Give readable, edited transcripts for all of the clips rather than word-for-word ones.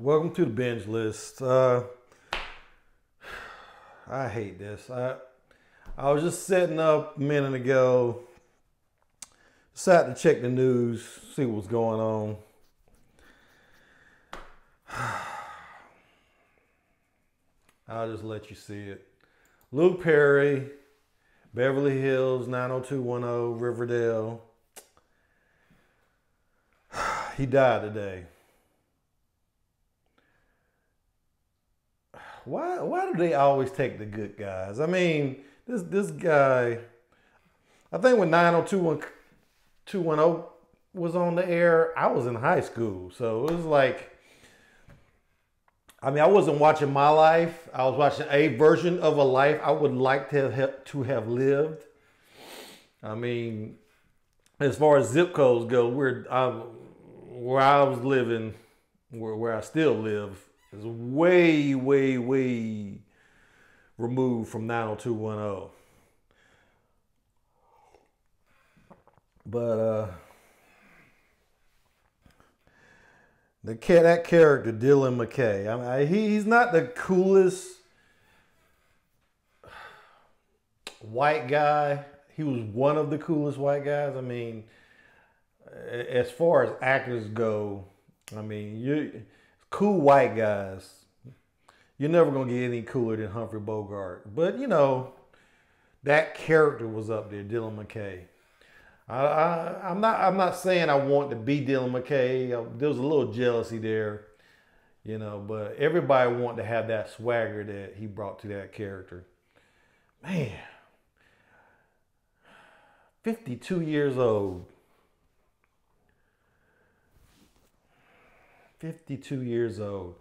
Welcome to the Binge List. I hate this. I was just setting up a minute ago. Decided to check the news, see what's going on. I'll just let you see it. Luke Perry, Beverly Hills, 90210, Riverdale. He died today. Why do they always take the good guys? I mean, this guy, I think when 90210 was on the air, I was in high school. So it was like, I mean, I wasn't watching my life. I was watching a version of a life I would like to have lived. I mean, as far as zip codes go, where I was living, where I still live, is way, way, way removed from 90210. But that character, Dylan McKay, I mean, he's not the coolest white guy. He was one of the coolest white guys. I mean, as far as actors go, I mean, cool white guys, you're never going to get any cooler than Humphrey Bogart. But, you know, that character was up there, Dylan McKay. I'm not saying I want to be Dylan McKay. There was a little jealousy there, you know, but everybody wanted to have that swagger that he brought to that character. Man, 52 years old. 52 years old.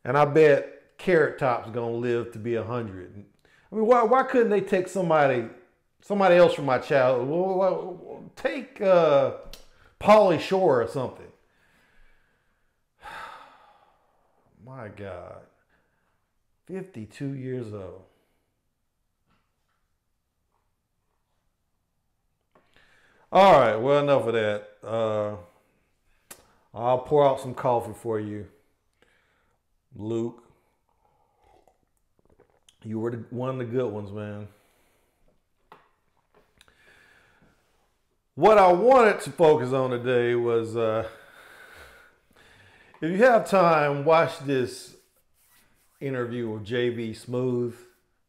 And I bet Carrot Top's gonna live to be 100. I mean, why couldn't they take somebody else from my childhood? Take Pauly Shore or something. My God. 52 years old. All right, well, enough of that. I'll pour out some coffee for you, Luke. You were one of the good ones, man. What I wanted to focus on today was, if you have time, watch this interview with JB Smoove.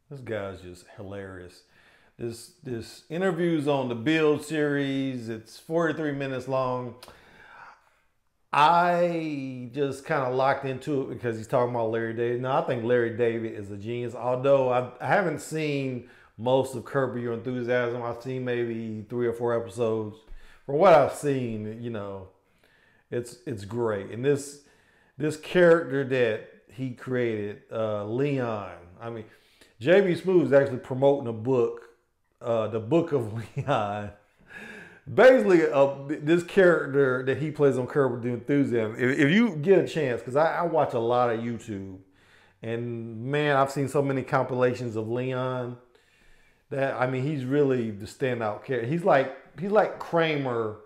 This guy's just hilarious. This interview's on the Build series. It's 43 minutes long. I just kind of locked into it because he's talking about Larry David. Now, I think Larry David is a genius, although I haven't seen most of Curb Your Enthusiasm. I've seen maybe 3 or 4 episodes. From what I've seen, you know, it's great. And this character that he created, Leon, I mean, JB Smoove is actually promoting a book, the Book of Leon. Basically, this character that he plays on Curb Your Enthusiasm, if you get a chance, because I watch a lot of YouTube, and man, I've seen so many compilations of Leon that, I mean, he's really the standout character. He's like Kramer,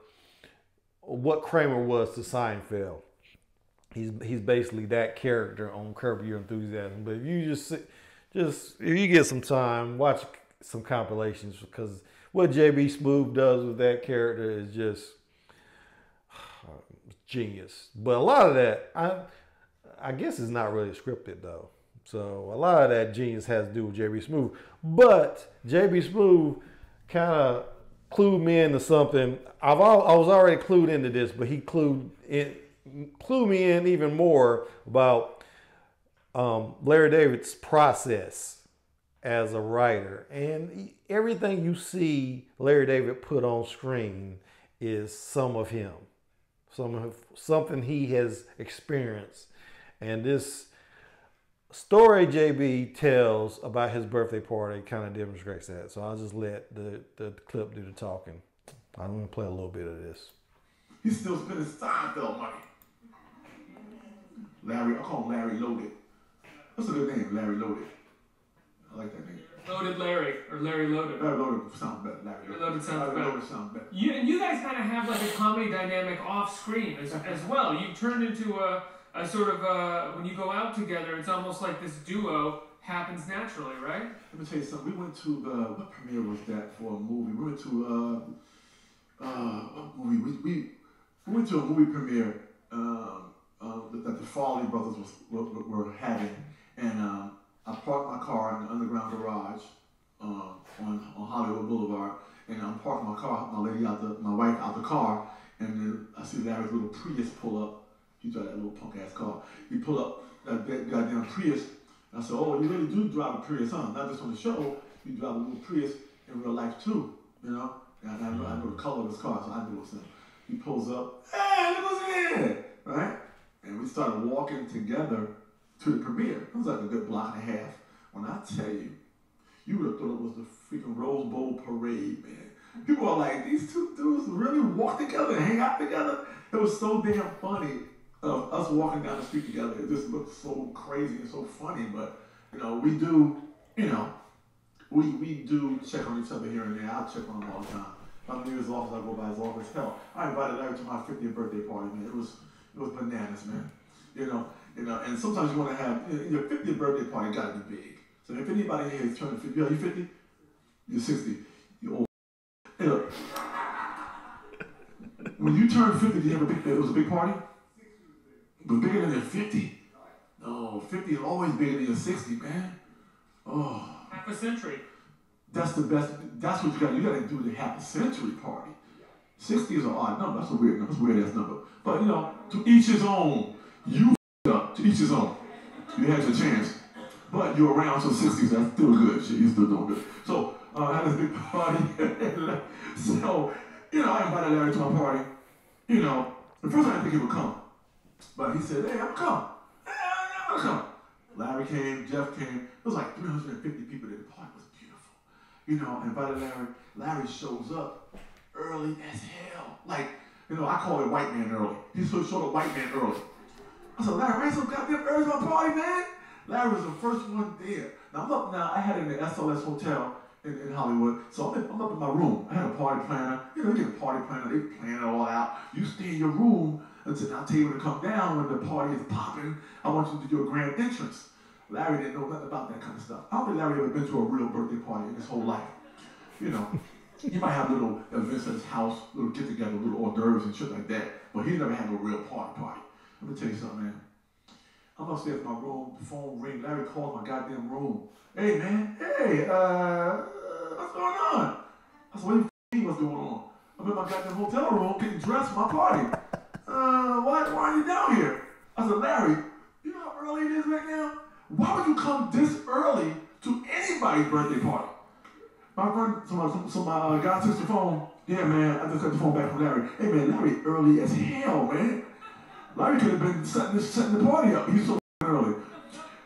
what Kramer was to Seinfeld. He's basically that character on Curb Your Enthusiasm. But if you if you get some time, watch some compilations, because what JB Smoove does with that character is just genius. But a lot of that, I guess, is not really scripted though. So a lot of that genius has to do with JB Smoove. But JB Smoove kind of clued me into something. I was already clued into this, but he clued me in even more about Larry David's process as a writer. And everything you see Larry David put on screen is some of him. Something he has experienced. And this story JB tells about his birthday party kind of demonstrates that. So I'll just let the clip do the talking. I'm going to play a little bit of this. He's still spending Seinfeld money. Larry, I call him Larry Loaded. That's a good name, Larry Loaded. I like that name. Loaded Larry, or Larry Loaded. Larry Loaded sounds better. Larry Loaded sounds better. Loaded sounds better. You guys kind of have like a comedy dynamic off screen as well. You turned into a a sort of, when you go out together, it's almost like this duo happens naturally, right? Let me tell you something. We went to what premiere was that for a movie? We went to what movie? We went to a movie premiere that the Farley brothers were having, and I parked my car in the underground garage on Hollywood Boulevard, and I'm parking my car, my wife out the car, and then I see Larry's little Prius pull up. He drive that little punk ass car. He pull up that goddamn Prius. I said, oh, you really do drive a Prius, huh? Not just on the show, you drive a little Prius in real life too, you know? And I know the color of his car, so I knew it was him. He pulls up, hey, look what's here, right? And we started walking together to the premiere. It was like a good block and a half. When I tell you, you would have thought it was the freaking Rose Bowl parade, man. People are like, these two dudes really walk together and hang out together? It was so damn funny. Us walking down the street together, it just looked so crazy and so funny, but you know, we do check on each other here and there. I check on him all the time. If I'm near his office, I go by his office. Hell, I invited Larry to my 50th birthday party, man. It was bananas, man. You know, and sometimes you want to have your 50th birthday party gotta be big. So if anybody here is turning 50, you 50? You're 60. You're old. You know, when you turn 50, do you have it was a big party? But bigger than your 50? No, 50 is always bigger than your 60, man. Oh. Half a century. That's the best. That's what you got to do the half a century party. 60 is an odd number. That's a weird number. That's a weird ass number. But you know, to each his own. You up. To each his own. You had your chance. But you're around till 60s. That's still good. Shit, you're still doing good. So I had this big party. So, you know, I invited Larry to my party. You know, the first time I didn't think he would come. But he said, hey, I'm coming. Hey, I'm coming. Larry came, Jeff came. It was like 350 people there. The party was beautiful. You know, I invited Larry. Larry shows up early as hell. Like, you know, I call it white man early. He showed up white man early. I said, Larry, why you so goddamn early to my party, man? Larry was the first one there. Now I had it in the SLS Hotel in Hollywood. So I'm up in my room. I had a party planner. You know, you get a party planner. They plan it all out. You stay in your room until I'll tell you when to come down when the party is popping. I want you to do a grand entrance. Larry didn't know nothing about that kind of stuff. I don't think Larry ever been to a real birthday party in his whole life. You know, he might have little events at his house, little get-together, little hors d'oeuvres and shit like that, but he never had no real party. Let me tell you something, man. I'm upstairs in my room, the phone ring, Larry calls my goddamn room. Hey, man, hey, what's going on? I said, what's going on? I'm in my goddamn hotel room getting dressed for my party. Why are you down here? I said, Larry, you know how early it is right now? Why would you come this early to anybody's birthday party? My friend, my guy took the phone. Yeah, man, I just got the phone back from Larry. Hey, man, Larry early as hell, man. Larry could have been setting the party up. He's so early.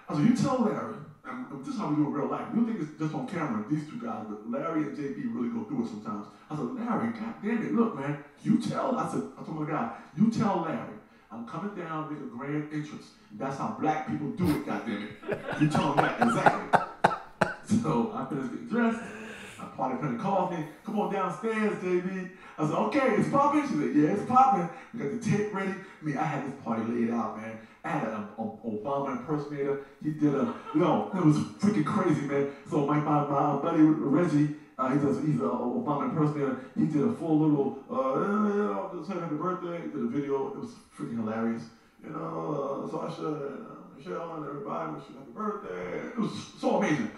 I said, you tell Larry, and this is how we do in real life. You think it's just on camera, these two guys, but Larry and JB really go through it sometimes. I said, Larry, God damn it, look, man, I told my guy, you tell Larry, I'm coming down, make a grand entrance. That's how black people do it, God damn it. You tell him that, exactly. So I finished getting dressed. My party planner calls me, come on downstairs, JB. I said, okay, it's popping? She said, yeah, it's popping. We got the tape ready. I had this party laid out, man. I had an Obama impersonator. He did it was freaking crazy, man. So my buddy Reggie, he's an Obama impersonator. He did a full little, just happy birthday. He did a video. It was freaking hilarious. You know, Sasha and Michelle and everybody wish you happy birthday. It was so amazing.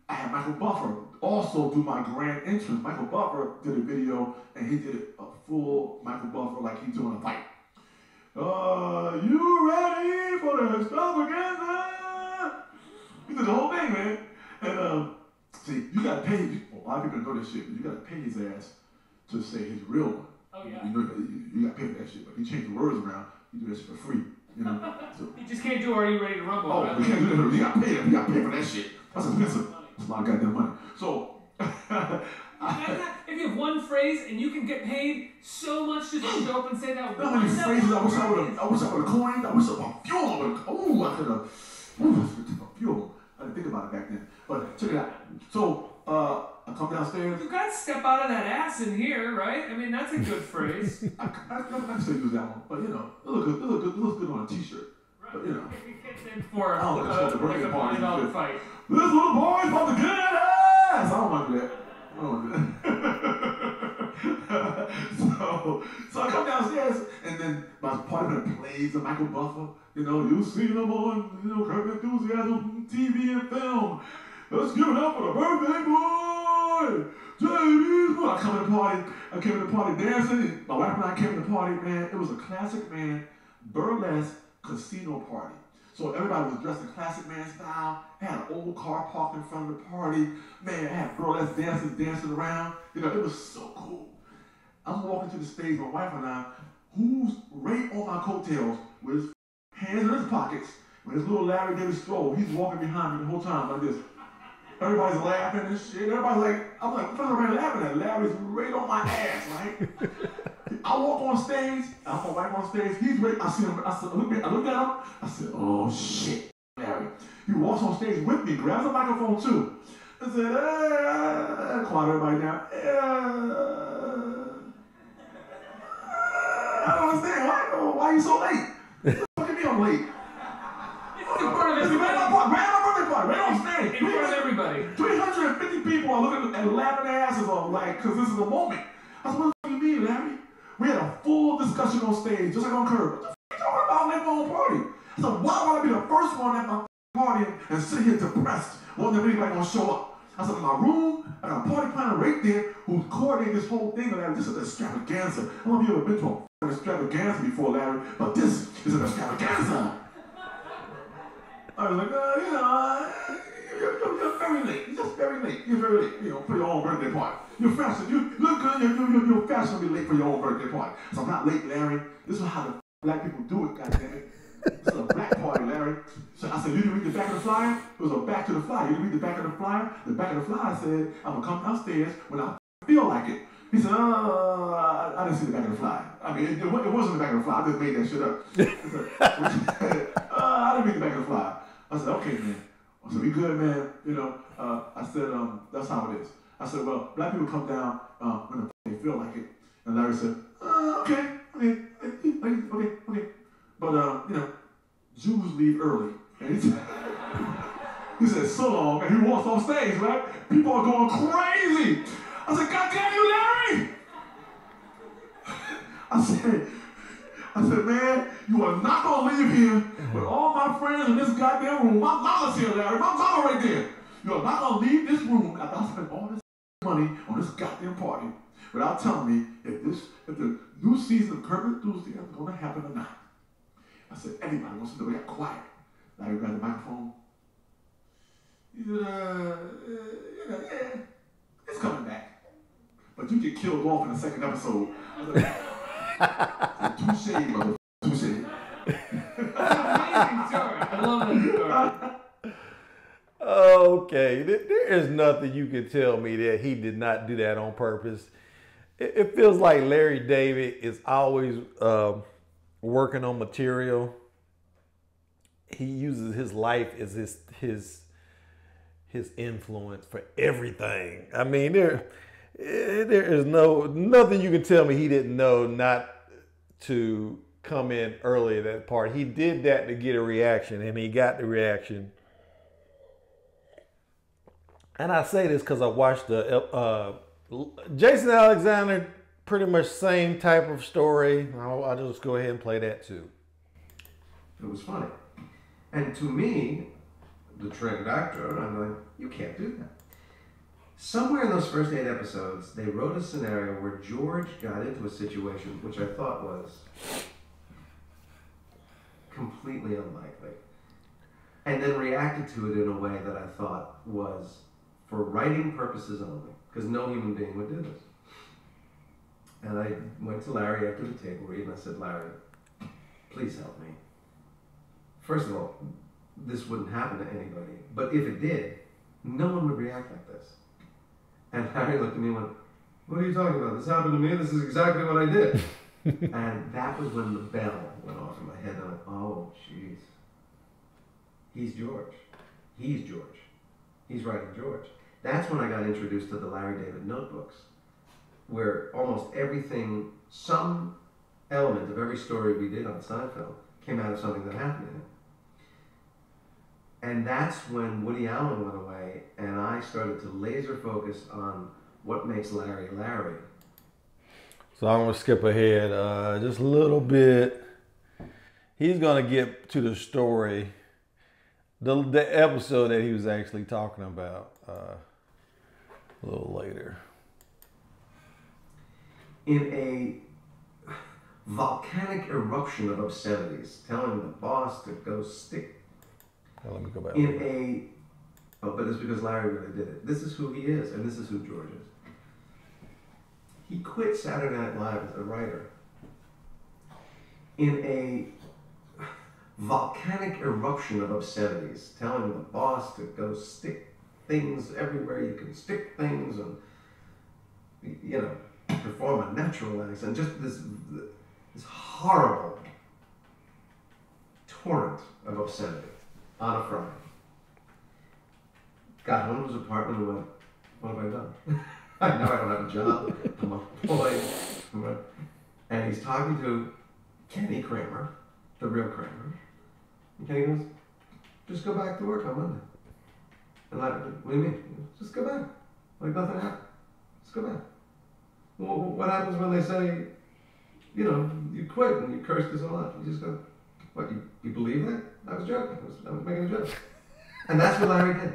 I had Michael Buffer also do my grand entrance. Michael Buffer did a video, and he did a full Michael Buffer like he's doing a fight. You ready for the extravaganza? He did the whole thing, man. And see, you gotta pay. A lot of people don't know this shit, but you gotta pay his ass to say his real one. Oh yeah. You know, you gotta pay for that shit. But he changed the words around. You do that shit for free. You know. So, you just can't do Are You Ready to Rumble? Oh, right? you can't do that. You gotta pay. You gotta pay for that shit. That's expensive. It's a lot of goddamn money. So, if you have one phrase and you can get paid so much just to go up and say that. You know how many phrases I wish I would have coined? I wish I fuel. I could have. Fuel. I didn't think about it back then. But check it out. So, I come downstairs. You gotta step out of that ass in here, right? I mean, that's a good phrase. I can still use that one, but you know, it looks good on a t-shirt. But, you know. For I don't know, it's like birthday a party. $1 fight. This little boy's about to get ass! I don't want to do that. I don't want to do that. So I come downstairs, and then my partner plays the Michael Buffer. You know, you'll see them on, Curb Enthusiasm, TV and film. Let's give it up for the birthday boy! JB Smoove! I came to the party dancing. My wife and I came to the party, man. It was a classic, man, burlesque casino party. So everybody was dressed in classic man style. They had an old car parked in front of the party. Man, I had burlesque dancers dancing around. You know, it was so cool. I'm walking to the stage, my wife and I, who's right on my coattails with his hands in his pockets, with his little Larry David stroll. He's walking behind me the whole time like this. Everybody's laughing and shit. Everybody's like, I'm like, what's everybody laughing at? Larry's right on my ass, right? I walk on stage, I walk my wife on stage, he's ready. I see him, I looked at him, I said, oh shit, Larry. He walks on stage with me, grabs a microphone too. I said, quiet everybody down. I don't understand, why are you so late? What do you mean I'm late? It's in front of everybody. Right on stage. In front of everybody. 350 people are looking and laughing their asses off, like, because this is a moment. I said, what the fuck you mean, Larry? We had a full discussion on stage, just like on Curb. What the fuck are you talking about? Make my own party. I said, why would I be the first one at my party and sit here depressed, wanting to anybody gonna show up? I said, in my room, I got a party planner right there who's coordinating this whole thing, Larry. This is an extravaganza. I don't know if you've ever been to an extravaganza before, Larry, but this is an extravaganza. I was like, you're very late. You're just very late. You're very late, for your own birthday party. You're fashionable. You look good. You're fashionably late for your own birthday party. So I'm not late, Larry. This is how the black people do it, goddammit. This is a black party, Larry. So I said, you didn't read the back of the flyer? It was a back to the flyer. You didn't read the back of the flyer? The back of the flyer said, I'm going to come downstairs when I feel like it. He said, I didn't see the back of the flyer. I mean, it wasn't the back of the flyer. I just made that shit up. I didn't read the back of the flyer. I said, okay, man. I said, we good, man. I said, that's how it is. I said, well, black people come down when they feel like it. And Larry said, okay. But, Jews leave early. And he said, so long. And he walks off stage, right? People are going crazy. I said, God damn you, Larry! I said, man, you are not going to leave here with all my friends in this goddamn room. My mama's here, Larry. My mama right there. You are not going to leave this room after I spent all this money on this goddamn party without telling me if the new season of Curb Enthusiasm is going to happen or not. I said, everybody wants to know. We got quiet. Larry grabbed the microphone. He said, yeah, it's coming back. But you get killed off in the second episode. I was like, touche, mother. Touche. Amazing story. I love that story. Okay, there is nothing you can tell me that he did not do that on purpose. It feels like Larry David is always working on material. He uses his life as his influence for everything. I mean, there is nothing you can tell me he didn't know not to come in early at that part. He did that to get a reaction, and he got the reaction. And I say this because I watched the Jason Alexander, pretty much same type of story. I'll just go ahead and play that too. It was funny. And to me, the trained actor, I'm like, you can't do that. Somewhere in those first 8 episodes, they wrote a scenario where George got into a situation which I thought was completely unlikely, and then reacted to it in a way that I thought was for writing purposes only, because no human being would do this. And I went to Larry after the table read and I said, Larry, please help me. First of all, this wouldn't happen to anybody, but if it did, no one would react like this. And Larry looked at me and went, what are you talking about? This happened to me, this is exactly what I did. And that was when the bell went off in my head and I went, oh, jeez. He's George. He's George. He's writing George. That's when I got introduced to the Larry David notebooks, where almost everything, some element of every story we did on Seinfeld came out of something that happened to him. And that's when Woody Allen went away, and I started to laser focus on what makes Larry Larry. So I'm going to skip ahead just a little bit. He's going to get to the story, the episode that he was actually talking about a little later. In a volcanic eruption of obscenities, telling the boss to go stick. Now, let me go back. But it's because Larry really did it. This is who he is, and this is who George is. He quit Saturday Night Live as a writer. In a volcanic eruption of obscenities, telling the boss to go stick things everywhere you can stick things, and perform a natural accent, just this horrible torrent of obscenity on a Friday. Got home to his apartment and went, what have I done? Now I don't have a job, I'm unemployed. And he's talking to Kenny Kramer, the real Kramer. And Kenny goes, just go back to work on Monday. And Larry, what do you mean? Just go back. Like nothing happened. Just go back. Well, what happens when they say, you quit and you cursed us all out? You just go, what, you believe that? I was joking. I was making a joke. And that's what Larry did.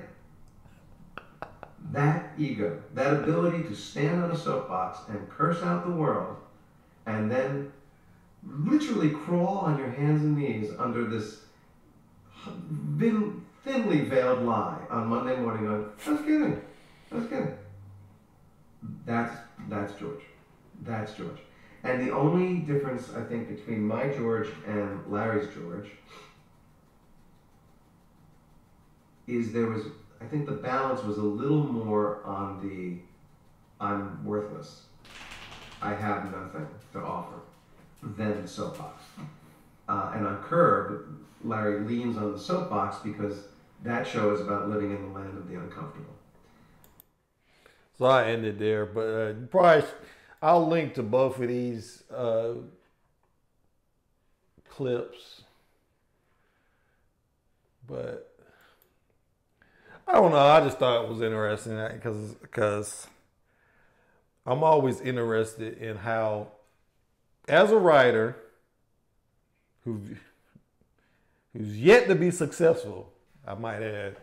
That ego, that ability to stand on a soapbox and curse out the world, and then literally crawl on your hands and knees under this thinly veiled lie on Monday morning going, I was kidding. That's George. That's George. And the only difference, I think, between my George and Larry's George is I think the balance was a little more on the I'm worthless, I have nothing to offer, than the soapbox. And on Curb, Larry leans on the soapbox because that show is about living in the land of the uncomfortable. So I ended there, but probably I'll link to both of these clips. But I don't know. I just thought it was interesting because I'm always interested in how, as a writer who's yet to be successful, I might add.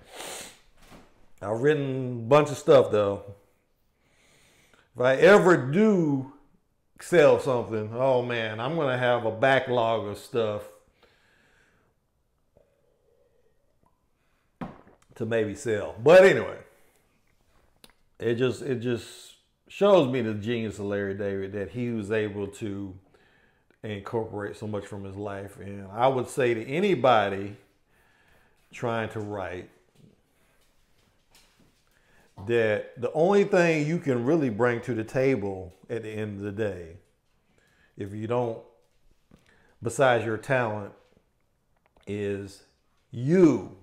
I've written a bunch of stuff though. If I ever do sell something, oh man, I'm going to have a backlog of stuff to maybe sell. But anyway, it just shows me the genius of Larry David, that he was able to incorporate so much from his life. And I would say to anybody trying to write that the only thing you can really bring to the table at the end of the day, if you don't, besides your talent, is you.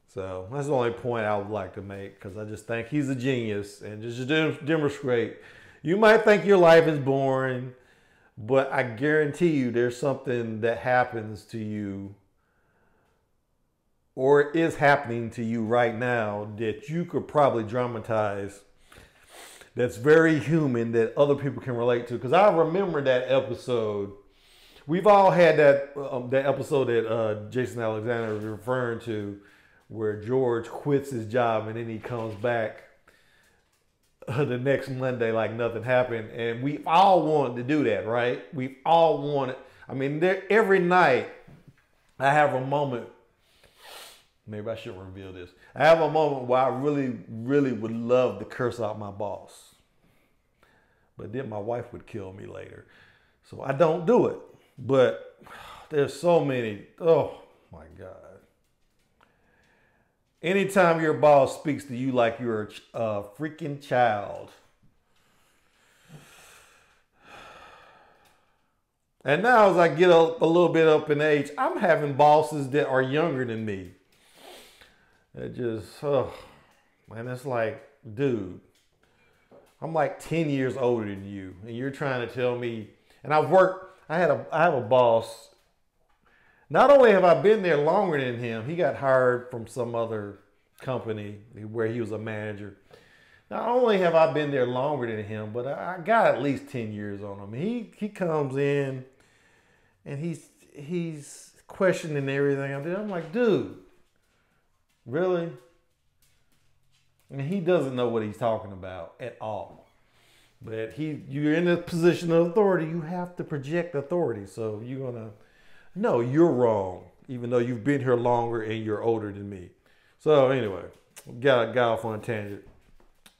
So that's the only point I would like to make, because I just think he's a genius, and just demonstrate. You might think your life is boring, but I guarantee you there's something that happens to you or is happening to you right now that you could probably dramatize, that's very human, that other people can relate to. Because I remember that episode. We've all had that episode that Jason Alexander was referring to, where George quits his job and then he comes back the next Monday like nothing happened. And we all wanted to do that, right? We all wanted. I mean, every night I have a moment. Maybe I should reveal this. I have a moment where I really, really would love to curse out my boss. But then my wife would kill me later. So I don't do it. But there's so many. Oh my God. Anytime your boss speaks to you like you're a freaking child. And now as I get a little bit up in age, I'm having bosses that are younger than me. It just, man, it's like, dude, I'm like 10 years older than you, and you're trying to tell me, and I have a boss, Not only have I been there longer than him, he got hired from some other company where he was a manager. Not only have I been there longer than him, but I got at least 10 years on him. He comes in and he's questioning everything I did. I'm like, dude, really? And he doesn't know what he's talking about at all. But you're in a position of authority. You have to project authority. So you're gonna, no, you're wrong, even though you've been here longer and you're older than me. So anyway, got off on a tangent.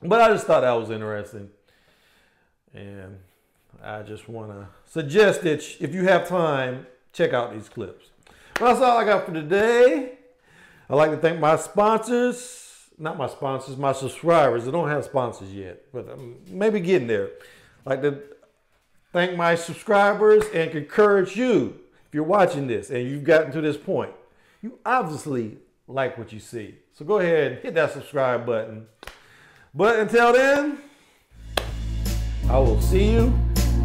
But I just thought that was interesting. And I just want to suggest that if you have time, check out these clips. But that's all I got for today. I'd like to thank my sponsors. Not my sponsors, my subscribers. I don't have sponsors yet, but I'm maybe getting there. I'd like to thank my subscribers and encourage you, if you're watching this and you've gotten to this point, you obviously like what you see. So go ahead and hit that subscribe button. But until then, I will see you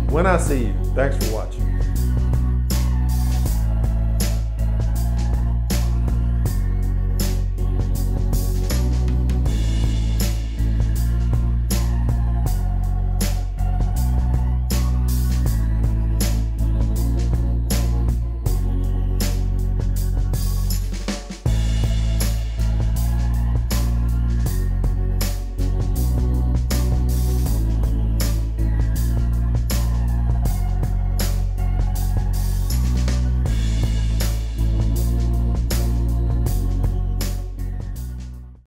when I see you. Thanks for watching.